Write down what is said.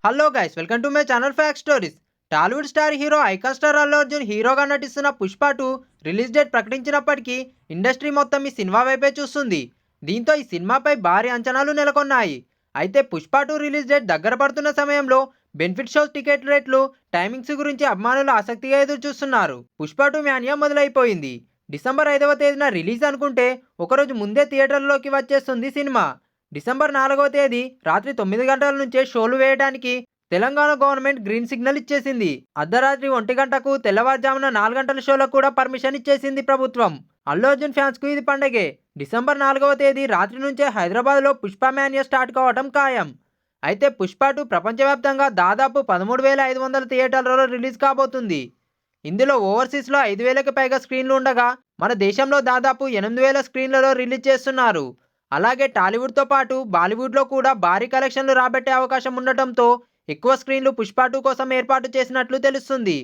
Hello guys, welcome to my channel fact stories. Tollywood star hero icon star Allu Arjun హీరోగా నటిస్తున్న Pushpa 2 release date ప్రకటించినప్పటికీ industry మొత్తం ఈ cinema వైపే చూస్తుంది. దీంతో ఈ సినిమాపై భారీ అంచనాలు నెలకొన్నాయి. అయితే పుష్ప 2 రిలీజ్ డేట్ దగ్గర పడుతున్న సమయంలో బెనిఫిట్ షోస్ టికెట్ రేట్లు, టైమింగ్స్ గురించి అభిమానులు ఆసక్తిగా ఎదురు చూస్తున్నారు. పుష్ప 2 మ్యానియా మొదలైపోయింది. డిసెంబర్ 5వ తేదీన రిలీజ్ అనుకుంటే ఒకరోజు ముందే థియేటర్లోకి వచ్చేస్తుంది సినిమా. డిసెంబర్ 4వ తేదీ రాత్రి 9 గంటల నుంచే షోలు వేయడానికి తెలంగాణ గవర్నమెంట్ గ్రీన్ సిగ్నల్ ఇచ్చేసింది. అర్ధరాత్రి 1 గంటకు, తెల్లవారుజామున 4 గంటల షోలకు కూడా పర్మిషన్ ఇచ్చేసింది ప్రభుత్వం. అల్లు అర్జున్ ఫ్యాన్స్ కు ఇది పండగే. డిసెంబర్ 4వ తేదీ రాత్రి నుంచే హైదరాబాద్లో పుష్ప మ్యానియా స్టార్ట్ కావటం ఖాయం. అయితే పుష్ప 2 ప్రపంచవ్యాప్తంగా దాదాపు 13,500 థియేటర్లలో రిలీజ్ కాబోతుంది. ఇందులో ఓవర్సీస్లో 5,000కి పైగా స్క్రీన్లు ఉండగా, మన దేశంలో దాదాపు 8,000 స్క్రీన్లలో రిలీజ్ చేస్తున్నారు. అలాగే టాలీవుడ్తో పాటు బాలీవుడ్లో కూడా భారీ కలెక్షన్లు రాబట్టే అవకాశం ఉండటంతో ఎక్కువ స్క్రీన్లు పుష్ప 2 కోసం ఏర్పాటు చేసినట్లు తెలుస్తుంది.